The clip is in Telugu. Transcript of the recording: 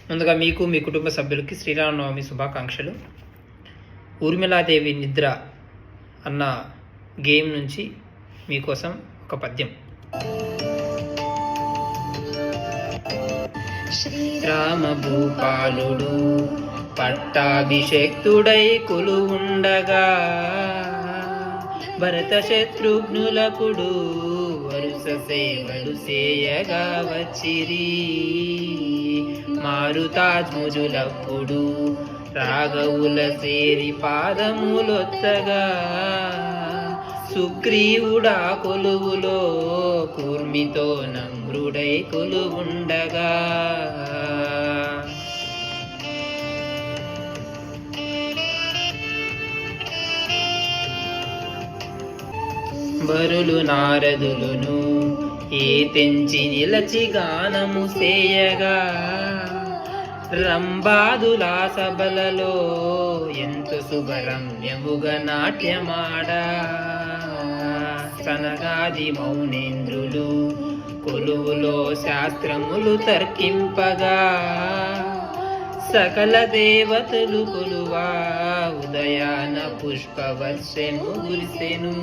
ముందుగా మీకు మీ కుటుంబ సభ్యులకి శ్రీరామనవమి శుభాకాంక్షలు. ఊర్మిళాదేవి నిద్ర అన్న గేమ్ నుంచి మీకోసం ఒక పద్యం. శ్రీరామ భూపాలుడు పట్టాభిషేక్తుడై కొలువుండగా, భరత శత్రుఘ్నులకుడు వరుస సేవలు చేయగా వచ్చిరి. మారుతాజ్ముజులప్పుడు రాఘవుల సేరి పాదములొత్తగా, సుగ్రీవుడా కొలువులో కూర్మితో నమ్రుడై కొలువుండగా. బరులు నారదులును ఏ తెంచి నిలచి గానము సేయగా, రంబాదులా సభలలో ఎంతో శుభరమ్యముగా నాట్యమాడా. సనగాది మౌనేంద్రులు కొలువులో శాస్త్రములు తర్కింపగా, సకల దేవతలు కొలువా ఉదయాన పుష్పవర్షము కురిసెను.